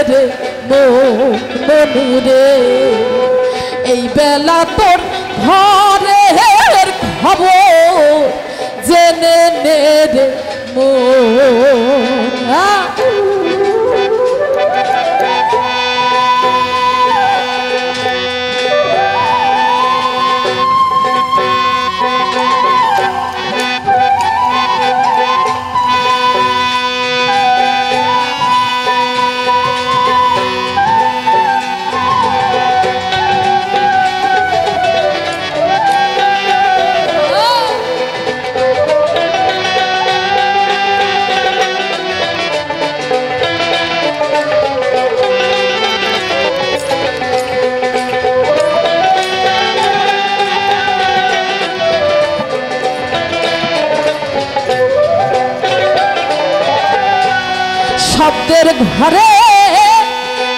রে মনুরে এই বেলা তোর ঘরের খবর জেনে নে রে মন শব্দের ঘরে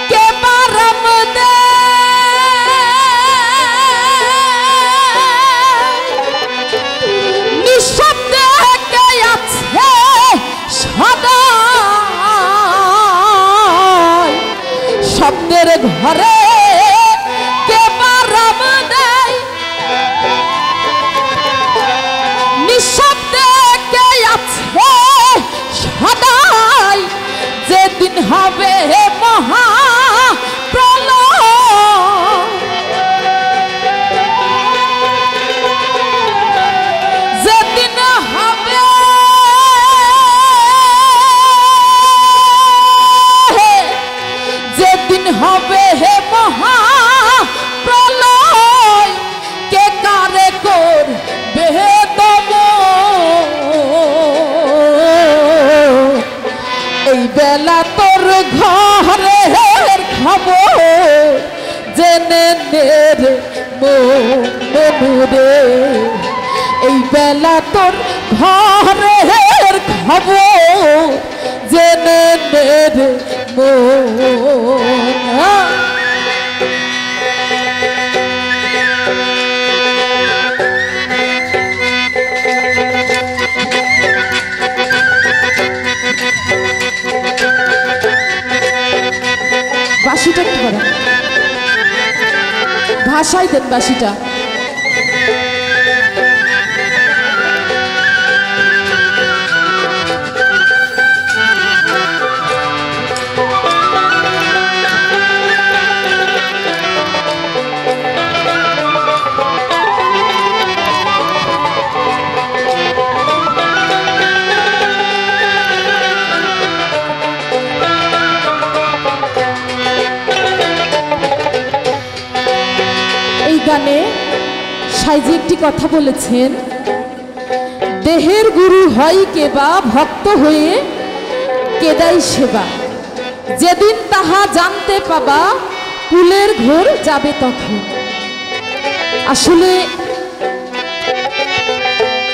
কে বারাম দে নিঃশব্দে কে আছে সদা শব্দের ঘরে কে বারাম দেয় নিঃশব্দে কে আছে সদাই যেদিন হবে মহা প্রলয় যেদিন হবে যেদিন হবে মহা প্রলয় কে কারে করবে এই বেলা তোর ঘরের খবর জেনে নে রে মনুরে এই বেলা তোর ঘরের খবর জেনে নে রে মন বাঁশিটা একটু করেন ভাষায় দেন বাঁশিটা গানে সাইজি একটি কথা বলেছেন দেহের গুরু হয় কেবা ভক্ত হয়ে কেদাই সেবা যেদিন তাহা জানতে পাবা কুলের ঘোর যাবে তখন আসলে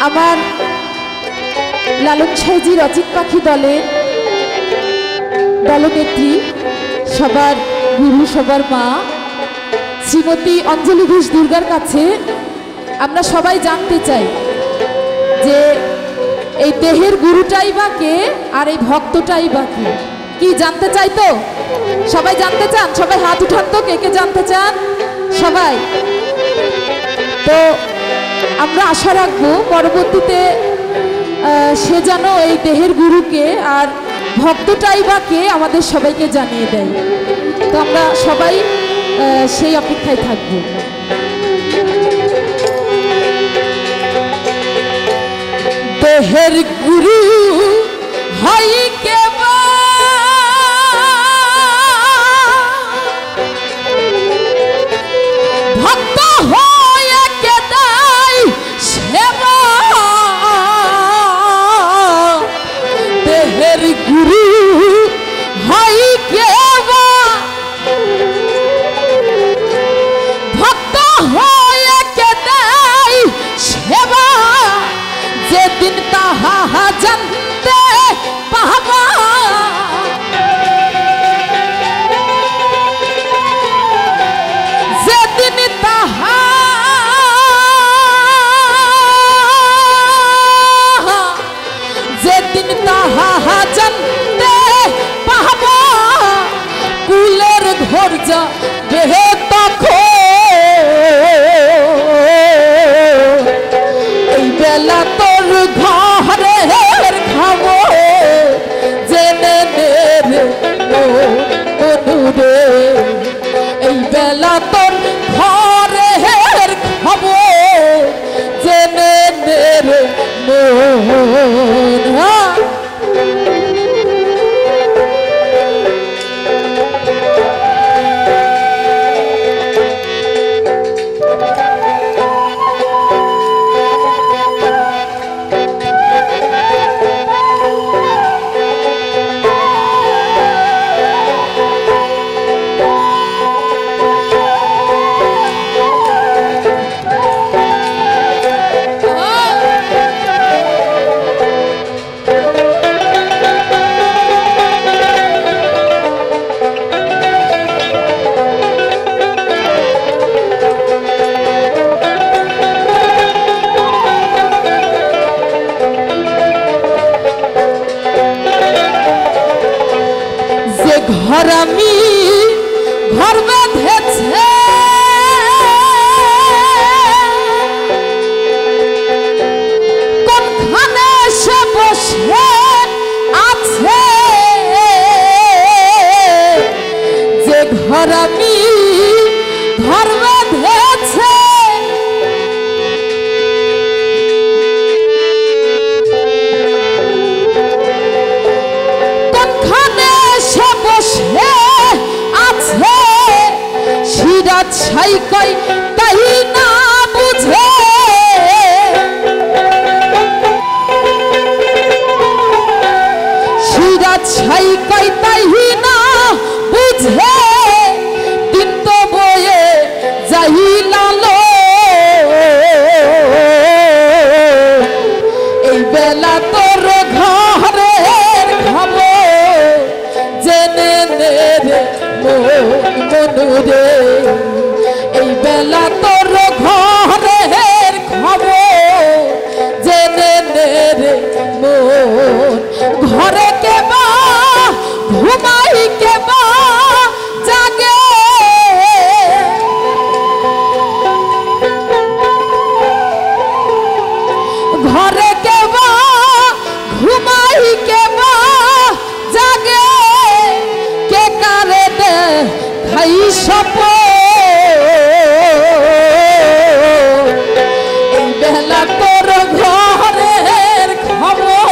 আমার লালন সাইজি রচিত পাখি দলের দলনেত্রী সবার গুরু সবার মা শ্রীমতী অঞ্জলি ঘোষ দুর্গার কাছে আমরা সবাই জানতে চাই যে এই দেহের গুরুটাই বা কে আর এই ভক্তটাই বা কে কি জানতে চাই তো সবাই জানতে চান সবাই হাত উঠান তো কে কে জানতে চান সবাই তো আমরা আশা রাখবো পরবর্তীতে সে যেন এই দেহের গুরুকে আর ভক্তটাই বা কে আমাদের সবাইকে জানিয়ে দেয় তো আমরা সবাই সেই অপেক্ষায় থাকবো দেহের গুরু হয় কেবা ভক্ত হয়ে কেদাই সেবা দেহের গুরু হয় কেবা ভক্ত হয়ে কেদাই সেবা যেদিন তাহা জানতে পাব মনুরে এই বেলা তোর ঘরের খবর জেনে নে রে মন। ঘর আমি ঘর বেঁধেছে কোনখানে সে বসে আছে যে ঘর আমি ঘর বেঁধেছে ছাই কই তাই না বুঝে শিরা ছাই কই তাই না বুঝে দিন তো বয়ে যাই লালো এই বেলা তোর ঘরের খবর জেনে নে রে মনুরে এই বেলা তোর ঘরের খবর জেনে নে রে মন। ঘরে কেবা ঘুমাই কেবা জাগে ঘরে কেবা ঘুমাই কেবা জাগে কে কারে দে খাই সপ এই বেলা তোর ঘরের খবর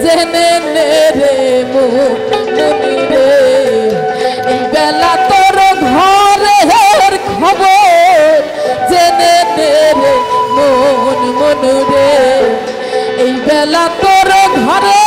জেনে নে রে মনুরে এই বেলা তোর ঘরের খবর জেনে নে রে মনুরে এই বেলা তোর ঘরে